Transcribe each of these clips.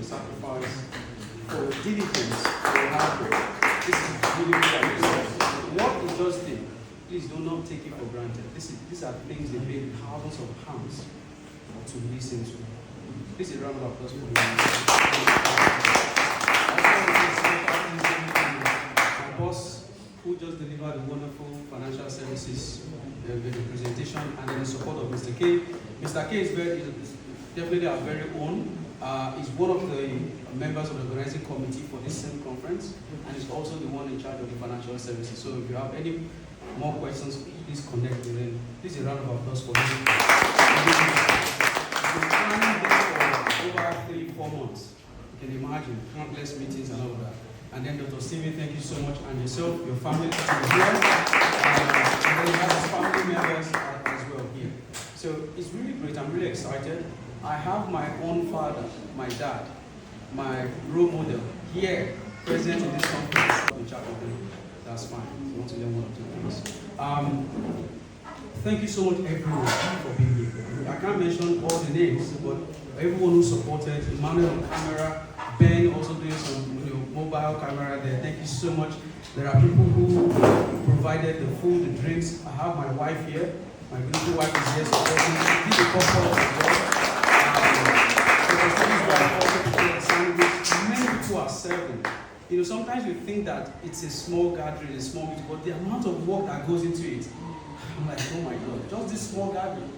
sacrifice, for diligence, for hard work. This is really good. What he just did, please do not take it for granted. These are things they pay thousands of pounds to listen to. This is a round of applause for him. My boss, who just delivered a wonderful financial services the presentation, and then the support of Mr. K. Mr. K is definitely our very own. He's one of the members of the organizing committee for this same conference, and he's also the one in charge of the financial services. So if you have any more questions, please connect with him. This is a round of applause for him. We've been planning this for over 3-4 months. You can imagine, countless meetings and all of that. And then Dr. Stephen, thank you so much, and yourself, your family, to be here. And then you have his family members as well here. So it's really great. I'm really excited. I have my own father, my dad, my role model here, present in this conference. In charge of them. That's fine. You want to learn one or two things. Thank you so much, everyone, for being here. I can't mention all the names, but everyone who supported, Emmanuel on camera, Ben also doing some mobile camera there. Thank you so much. There are people who provided the food, the drinks. I have my wife here. My beautiful wife is here supporting. This is a couple as well. Many people are serving. You know, sometimes you think that it's a small gathering, a small meeting, but the amount of work that goes into it, I'm like, oh my God, just this small gathering,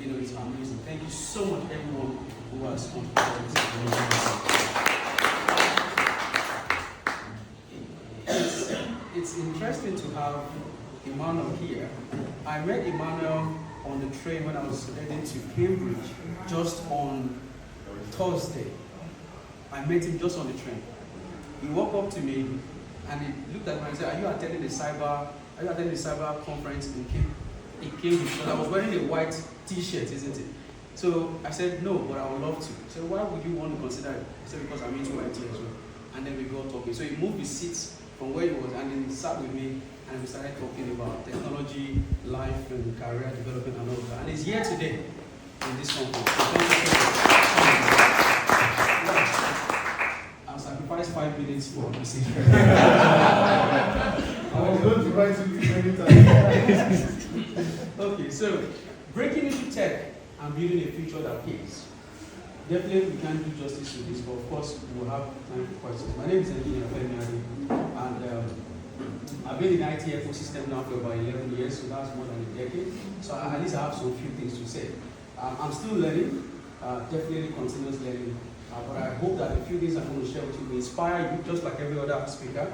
you know, it's amazing. Thank you so much, everyone who has contributed this. It's interesting to have Emmanuel here. I met Emmanuel on the train when I was heading to Cambridge just on Thursday. I met him just on the train. He walked up to me and he looked at me and said, are you attending the cyber conference in Cambridge? Because I was wearing a white t-shirt, isn't it? So I said, no, but I would love to. He said, why would you want to consider it? I said, because I'm into IT as well. And then we got talking. So he moved his seats from where he was and then he sat with me and we started talking about technology, life, and career development and all of that. And he's here today in this conference. I'll sacrifice 5 minutes for this. I was going to write it many times. Okay, so breaking into tech and building a future that pays. Definitely we can't do justice to this, but of course we will have time for questions. My name is Engr, Femi, and I've been in the IT ecosystem now for about 11 years, so that's more than a decade. So at least I have some few things to say. I'm still learning, definitely continuous learning, but I hope that the few things I'm going to share with you will inspire you, just like every other speaker.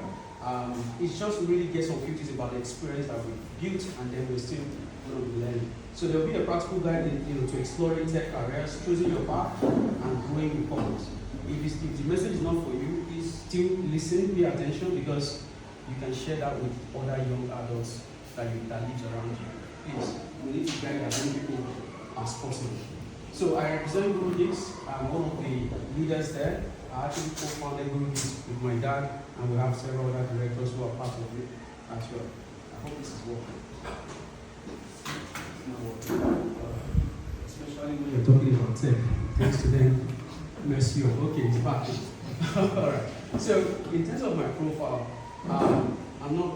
It's just to really get some few things about the experience that we've built, and then we're still going to be learning. So there will be a practical guide to exploring tech careers, choosing your path, and growing your purpose. If the message is not for you, please still listen, pay attention, because you can share that with other young adults that lives around you. Please, we need to guide as many people as possible. So I represent Gurugeeks. I'm one of the leaders there. I actually co-founded Gurugeeks with my dad, and we have several other directors who are part of it as well. I hope this is working. Especially when you're talking about tech. Thanks to them, mess you up. Okay, it's back. Alright. So in terms of my profile, I'm not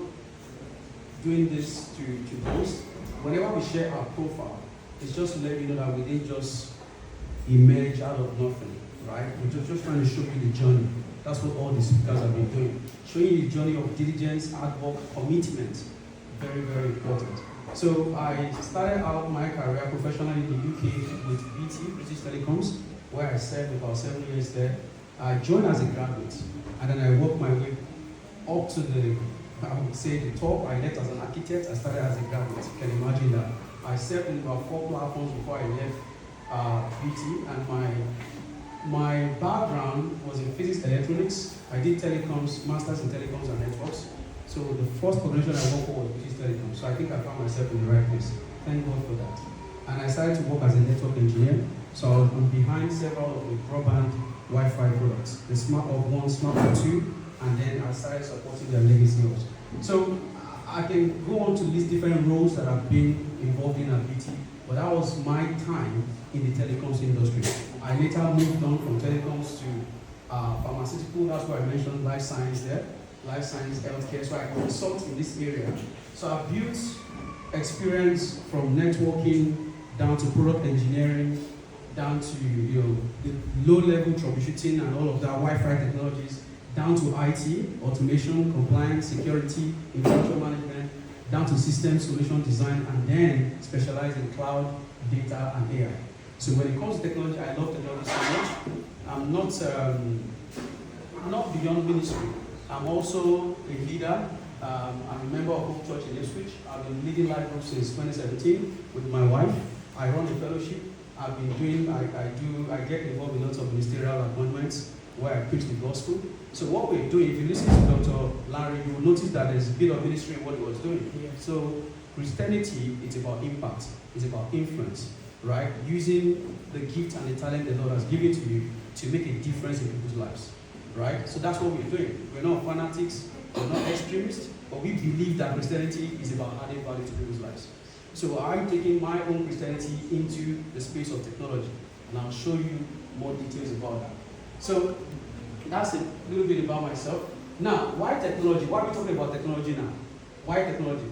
doing this to boast. Whenever we share our profile, it's just to let you know that we didn't just emerge out of nothing, right? We're just trying to show you the journey. That's what all the speakers have been doing. Showing you the journey of diligence, hard work, commitment. Very, very important. So I started out my career professionally in the UK with BT, British Telecoms, where I served about 7 years there. I joined as a graduate, and then I worked my way up to I would say the top. I left as an architect. I started as a graduate. You can imagine that. I served in about 4 platforms before I left BT, and my background was in physics electronics. I did telecoms, masters in telecoms and networks. So the first organization I worked for was British Telecoms. So I think I found myself in the right place. Thank God for that. And I started to work as a network engineer. So I was behind several of the broadband Wi-Fi products, the Smart Hub 1, Smart Hub 2, and then I started supporting their legacy also. So I can go on to list different roles that I've been involved in at BT, but that was my time in the telecoms industry. I later moved on from telecoms to pharmaceutical, that's why I mentioned life science there, life science, healthcare, so I consult in this area. So I've built experience from networking down to product engineering, down to the low-level troubleshooting and all of that, Wi-Fi technologies, down to IT, automation, compliance, security, infrastructure management, down to system solution design, and then specialize in cloud, data, and AI. So when it comes to technology, I love technology so much. I'm not beyond ministry. I'm also a leader. I'm a member of Hope Church in Ipswich. I've been leading life group since 2017 with my wife. I run a fellowship. I've been doing, I get involved in lots of ministerial appointments where I preach the gospel. So what we're doing, if you listen to Dr. Larry, you will notice that there's a bit of ministry in what he was doing. Yeah. So Christianity, it's about impact, it's about influence, right? Using the gift and the talent the Lord has given to you to make a difference in people's lives, right? So that's what we're doing. We're not fanatics, we're not extremists, but we believe that Christianity is about adding value to people's lives. So I'm taking my own Christianity into the space of technology, and I'll show you more details about that. So that's a little bit about myself. Now, why technology? Why are we talking about technology now? Why technology?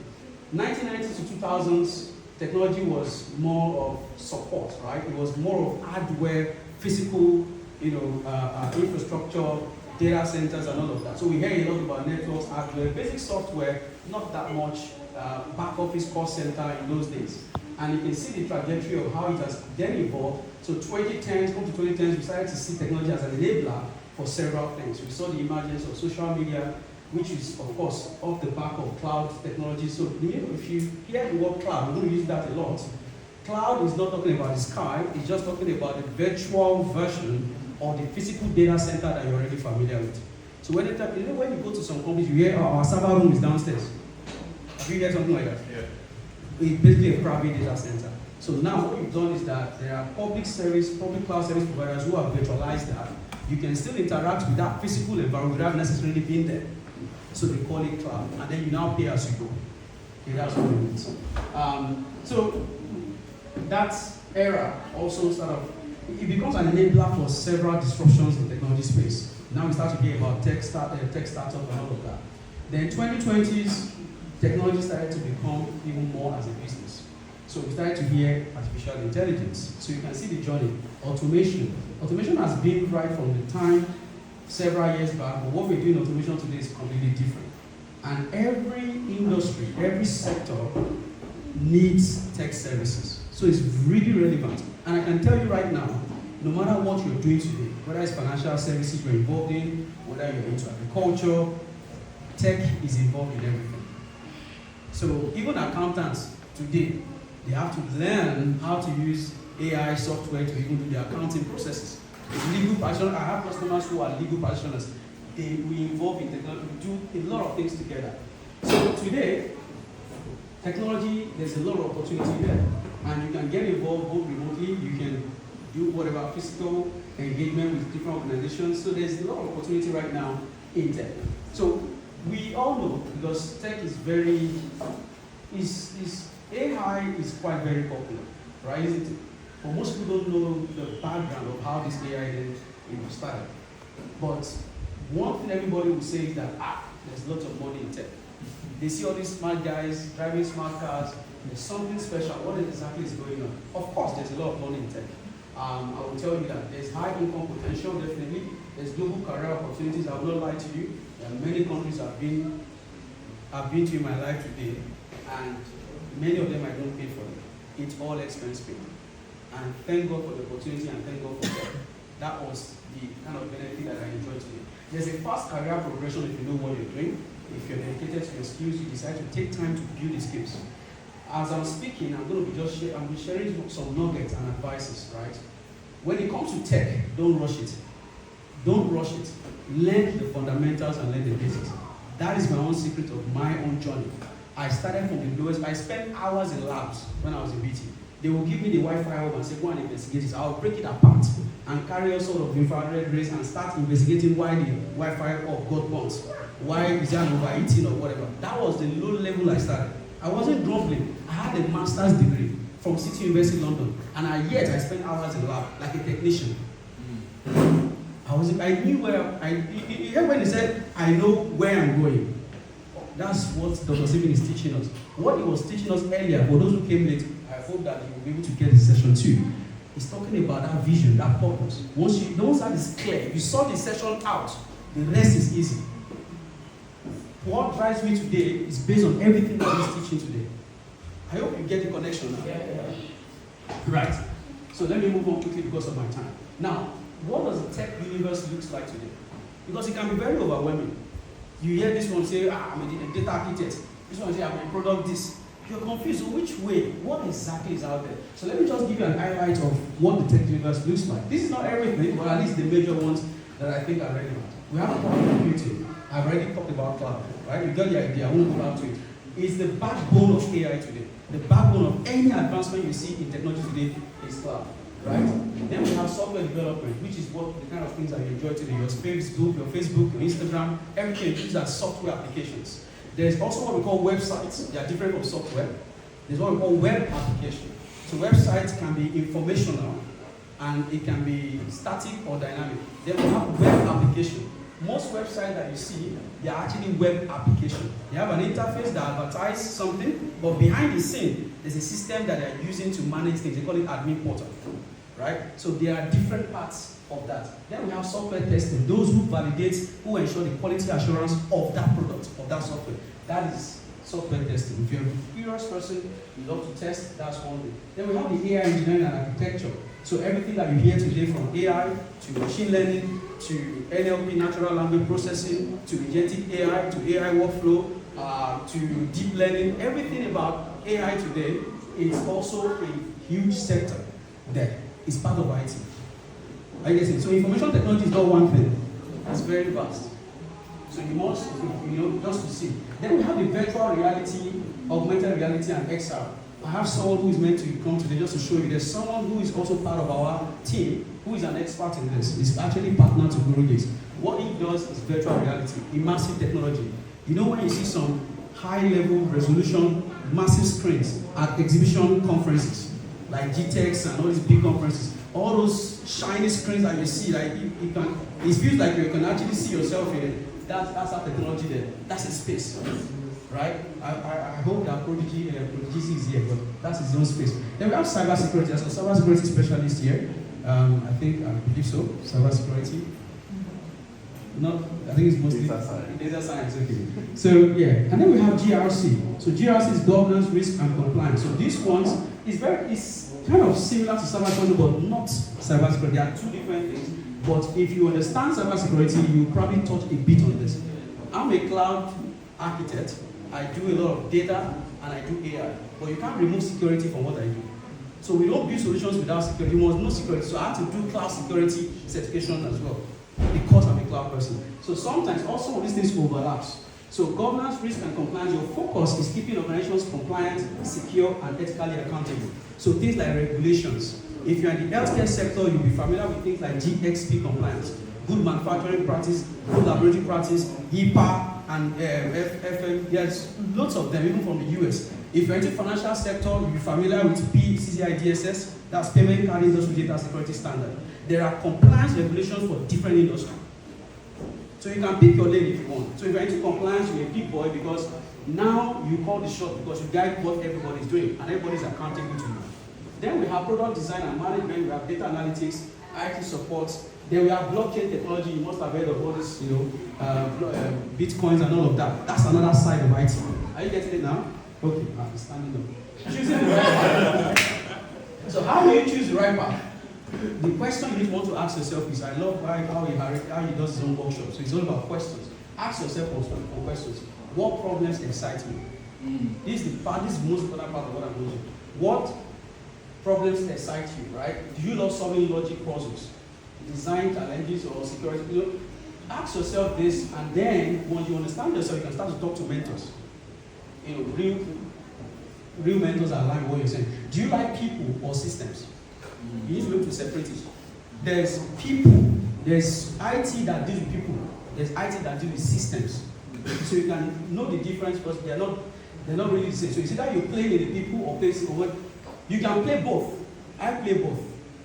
1990s to 2000s, technology was more of support, right? It was more of hardware, physical, infrastructure, data centers, and all of that. So we hear a lot about networks, hardware, basic software, not that much back office call center in those days. And you can see the trajectory of how it has then evolved. So 2010s, up to 2010s, we started to see technology as an enabler for several things. We saw the emergence of social media, which is, of course, off the back of cloud technology. So if you hear the word cloud, we're going to use that a lot. Cloud is not talking about the sky, it's just talking about the virtual version of the physical data center that you're already familiar with. So when you go to some companies, you hear, our server room is downstairs. Have you heard something like that? Yeah. It's basically a private data center. So now what we've done is that there are public cloud service providers who have virtualized that. You can still interact with that physical environment without necessarily being there. So they call it cloud. And then you now pay as you go. Okay, that's what it means. So that era also it becomes an enabler for several disruptions in technology space. Now we start to hear about tech startup and all of that. Then 2020s, technology started to become even more as a business. So we started to hear artificial intelligence. So you can see the journey. Automation. Automation has been right from the time several years back, but what we do in automation today is completely different. And every industry, every sector needs tech services. So it's really relevant. And I can tell you right now, no matter what you're doing today, whether it's financial services you're involved in, whether you're into agriculture, tech is involved in everything. So even accountants today, they have to learn how to use AI software to even do their accounting processes. Legal practitioners, I have customers who are legal practitioners. We involve in technology, we do a lot of things together. So today, technology, there's a lot of opportunity there. And you can get involved both remotely, you can do whatever physical engagement with different organizations. So there's a lot of opportunity right now in tech. So we all know, because tech is AI is quite very popular, right? Isn't it? But most people don't know the background of how this AI then started. But one thing everybody will say is that, there's lots of money in tech. They see all these smart guys driving smart cars, there's something special. What exactly is going on? Of course, there's a lot of money in tech. I will tell you that there's high income potential, definitely. There's global career opportunities. I will not lie to you. There are many countries I've been to in my life today, and many of them I don't pay for them. It's all expense paid. And thank God for the opportunity, and thank God for that. That was the kind of benefit that I enjoyed today. There's a fast career progression if you know what you're doing. If you're dedicated to your skills, you decide to take time to build the skills. As I'm speaking, I'm going to be sharing some nuggets and advices, right? When it comes to tech, don't rush it. Don't rush it. Learn the fundamentals and learn the basics. That is my own secret of my own journey. I started from the lowest. I spent hours in labs when I was in BT. They will give me the Wi-Fi hub and say, go and investigate it. I'll break it apart and carry all sort of infrared rays and start investigating why the Wi-Fi hub got burnt. Why is there an overheating or whatever. That was the low level I started. I wasn't grumbling. I had a master's degree from City University London, and yet I spent hours in lab like a technician. I I knew where, when he said, I know where I'm going. That's what Dr. Stephen is teaching us. What he was teaching us earlier, for those who came late, I hope that you will be able to get this session too. He's talking about that vision, that purpose. Once that is clear, you sort the session out, the rest is easy. What drives me today is based on everything that he's teaching today. I hope you get the connection now. Yeah. Right. So let me move on quickly because of my time. Now, what does the tech universe look like today? Because it can be very overwhelming. You hear this one say, I'm a data architect. This one say, I'm a product this. You're confused. So which way? What exactly is out there? So let me just give you an highlight of what the tech universe looks like. This is not everything, but at least the major ones that I think are relevant. We have cloud computing. I've already talked about cloud, right? You got the idea. I won't go back to it. It's the backbone of AI today. The backbone of any advancement you see in technology today is cloud, right? Then we have software development, which is what the kind of things that you enjoy today. Your Facebook, your Instagram, everything is as software applications. There's also what we call websites. They are different from software. There's what we call web application. So websites can be informational and it can be static or dynamic. Then we have web application. Most websites that you see, they are actually web application. They have an interface that advertises something, but behind the scene, there's a system that they're using to manage things. They call it admin portal, right? So there are different parts of that. Then we have software testing. Those who validate, who ensure the quality assurance of that product, of that software. That is software testing. If you're a curious person, you love to test, that's one thing. Then we have the AI engineering and architecture. So everything that you hear today from AI to machine learning to NLP, natural language processing, to agentic AI, to AI workflow, to deep learning, everything about AI today is also a huge sector that is part of IT. I guess it. So information technology is not one thing. It's very vast. So you must, just to see. Then we have the virtual reality, augmented reality, and XR. I have someone who is meant to come today just to show you. There's someone who is also part of our team who is an expert in this. He's actually partner to Gurugeeks. What he does is virtual reality, immersive technology. You know when you see some high-level resolution, massive screens at exhibition conferences, like GTEx and all these big conferences, all those shiny screens that you see, like it feels like you can actually see yourself in it. That's our technology there. That's in space. Right? I hope that Gurugeeks is here, but that's his own space. Then we have cybersecurity. There's a cybersecurity specialist here. I believe so. Cybersecurity. I think it's mostly data science. Okay. So yeah, and then we have GRC. So GRC is governance, risk, and compliance. So these ones is kind of similar to cybersecurity, but not cybersecurity. They are two different things. But if you understand cybersecurity, you probably touch a bit on this. I'm a cloud architect. I do a lot of data and I do AI, but you can't remove security from what I do. So we don't build solutions without security. You must know security. So I have to do cloud security certification as well because I'm a cloud person. So sometimes also all these things overlaps. So governance, risk, and compliance, your focus is keeping organizations compliant, secure, and ethically accountable. So things like regulations. If you're in the healthcare sector, you'll be familiar with things like GXP compliance, good manufacturing practice, good laboratory practice, HIPAA, and FM, there's lots of them, even from the US. If you're into the financial sector, you'll be familiar with PCI DSS, that's Payment Card Industry Data Security Standard. There are compliance regulations for different industries. So you can pick your lane if you want. So if you're into compliance, you're a big boy because now you call the shot because you guide what everybody's doing and everybody's accountable to you. Then we have product design and management, we have data analytics, IT support. Then we have blockchain technology. You must have heard of all this, bitcoins and all of that. That's another side of IT. Are you getting it now? Okay, I'm standing up. Choosing the right path. So how do you choose the right path? The question you want to ask yourself is, I love how he does his own workshop. So it's all about questions. Ask yourself on questions. What problems excite me? This is the most important part of what I'm doing. What problems excite you, right? Do you love solving logic puzzles? Design challenges or security? Ask yourself this, and then once you understand yourself, you can start to talk to mentors. Real mentors are like what you're saying. Do you like people or systems? You need to be able to separate it. There's people, there's IT that deals with people, there's IT that deals with systems. So you can know the difference because they're not really the same. So it's either you play with the people or play what. You can play both. I play both.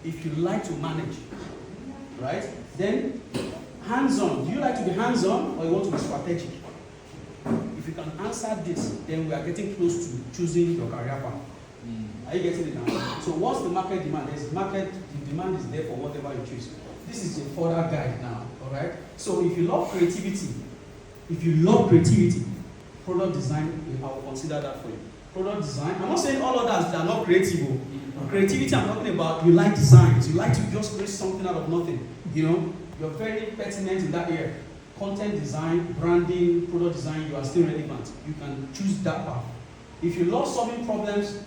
If you like to manage, right? Then, hands-on. Do you like to be hands-on or you want to be strategic? If you can answer this, then we are getting close to choosing your career path. Are you getting it now? So what's the market demand? There's market, the demand is there for whatever you choose. This is a further guide now, all right? So if you love creativity, product design, I will consider that for you. Product design, I'm not saying all others that are not creative. Creativity, I'm talking about, you like designs, you like to just create something out of nothing, you know? You're very pertinent in that area. Content design, branding, product design, you are still relevant. You can choose that path. If you love solving problems,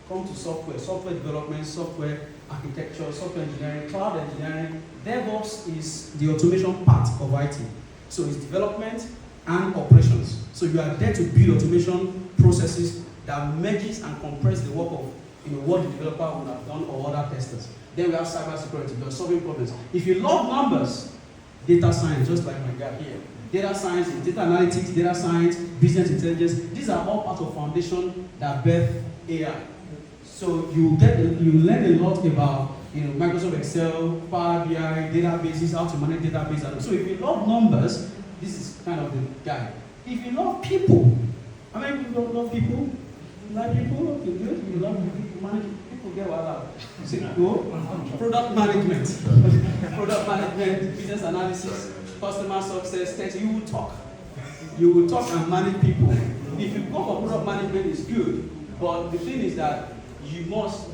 come to software development, software architecture, software engineering, cloud engineering. DevOps is the automation part of IT. So it's development and operations. So you are there to build automation processes that merges and compress the work of what the developer would have done or other testers. Then we have cybersecurity, you're solving problems. If you love numbers, data science, just like my guy here. Data science, data analytics, data science, business intelligence, these are all part of foundation that birth AI. So you learn a lot about Microsoft Excel, Power BI, databases, how to manage databases. So if you love numbers, this is kind of the guy. If you love people, how many people don't love people? You like people? Okay, good. You love people, manage people, get what out. So go. Product management. Product management, business analysis, customer success, tech. You will talk. You will talk and manage people. If you go for product management, it's good. But the thing is that you must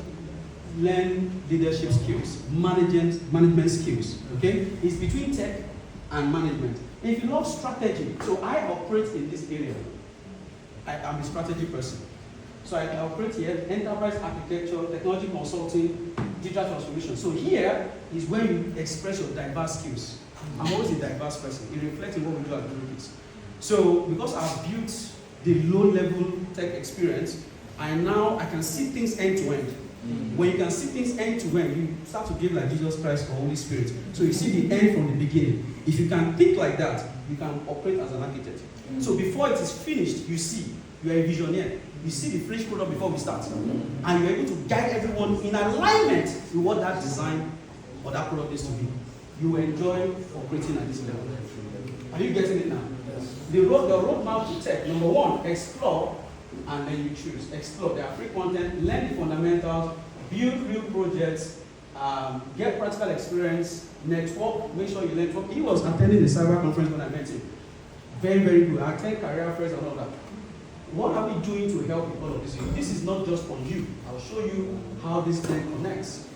learn leadership skills, management skills. Okay? It's between tech and management. If you love strategy, so I operate in this area. I'm a strategy person. So I operate here, enterprise architecture, technology consulting, digital transformation. So here is where you express your diverse skills. I'm always a diverse person. It reflects in what we do at Gurugeeks. So because I've built the low-level tech experience, I can see things end to end. When you can see things end to end, you start to give like Jesus Christ or Holy Spirit. So you see the end from the beginning. If you can think like that, you can operate as an architect. So before it is finished, you see, you are a visionary. You see the finished product before we start. And you're able to guide everyone in alignment with what that design or that product is to be. You enjoy operating at this level. Are you getting it now? The roadmap to tech, number one, explore, and then you choose. Explore. There are free content, learn the fundamentals, build real projects, get practical experience, network, make sure you network. He was attending the cyber conference when I met him. Very, very good. I attend career fairs and all that. What are we doing to help with all of this? This is not just for you. I'll show you how this thing connects.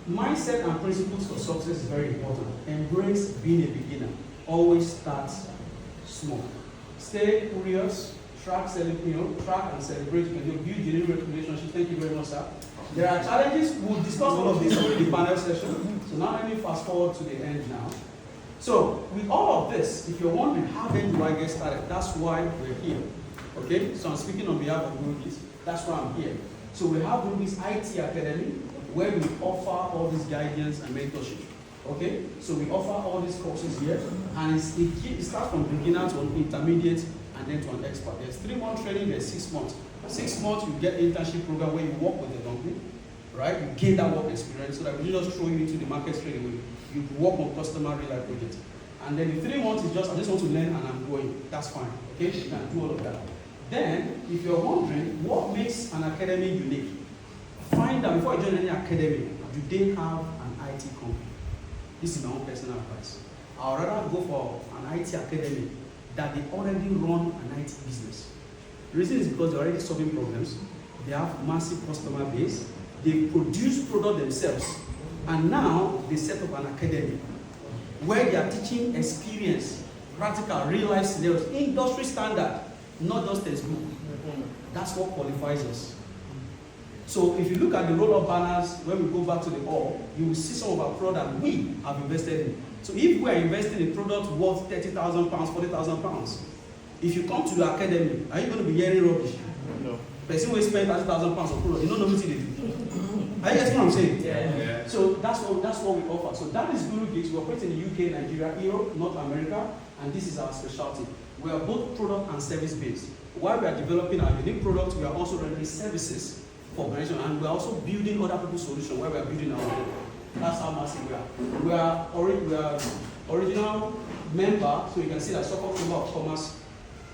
Mindset and principles for success is very important. Embrace being a beginner. Always start small. Stay curious. Track and celebrate. You can build genuine relationships. Thank you very much, sir. There are challenges. We'll discuss all of this in the panel session. So now let me fast forward to the end now. So with all of this, if you're wondering how then do I get started, that's why we're here. Okay? So I'm speaking on behalf of Gurugeeks. That's why I'm here. So we have Gurugeeks IT Academy, where we offer all this guidance and mentorship. Okay? So we offer all these courses here, and it starts from beginner to intermediate and then to an expert. There's 3-month training, there's 6 months. 6 months, you get internship program where you work with the company, right? You gain that work experience so that we don't just throw you into the market straight away. You work on customer real life projects. And then the 3 months is just, I just want to learn and I'm going. That's fine. Okay? You can do all of that. Then, if you're wondering what makes an academy unique, find out before you join any academy, do they have an IT company? This is my own personal advice. I would rather go for an IT academy that they already run an IT business. The reason is because they're already solving problems. They have massive customer base. They produce product themselves. And now they set up an academy where they are teaching experience, practical, real life scenarios, industry standard, not just textbook. That's what qualifies us. So if you look at the roll-up banners, when we go back to the hall, you will see some of our products that we have invested in. So if we are investing in products worth £30,000, £40,000, if you come to the academy, are you going to be hearing rubbish? No. Person will spend £30,000 on products, you don't know what they do. Are you getting what I'm saying? Yeah. So that's what we offer. So that is Gurugeeks. We operate in the UK, Nigeria, Europe, North America, and this is our specialty. We are both product and service based. While we are developing our unique products, we are also rendering services for organizations, and we are also building other people's solutions where we are building our own. That's how massive we are. We are original member, so you can see that Suffolk Chamber of Commerce,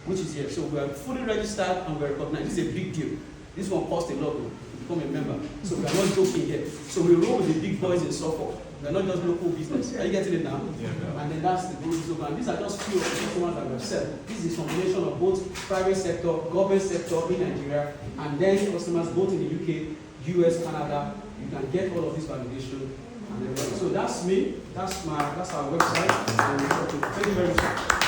which is here. So we are fully registered and we are recognized. This is a big deal. This one costs a lot to become a member. So we are not joking here. So we roll with the big boys in Suffolk. We are not just local business. Are you getting it now? Yeah. And then that's the growth slogan. And these are just few of the customers that we have said. This is a combination of both private sector, government sector in Nigeria, and then customers both in the UK, US, Canada. You can get all of this validation. And then, so that's me. That's our website. And thank you very much.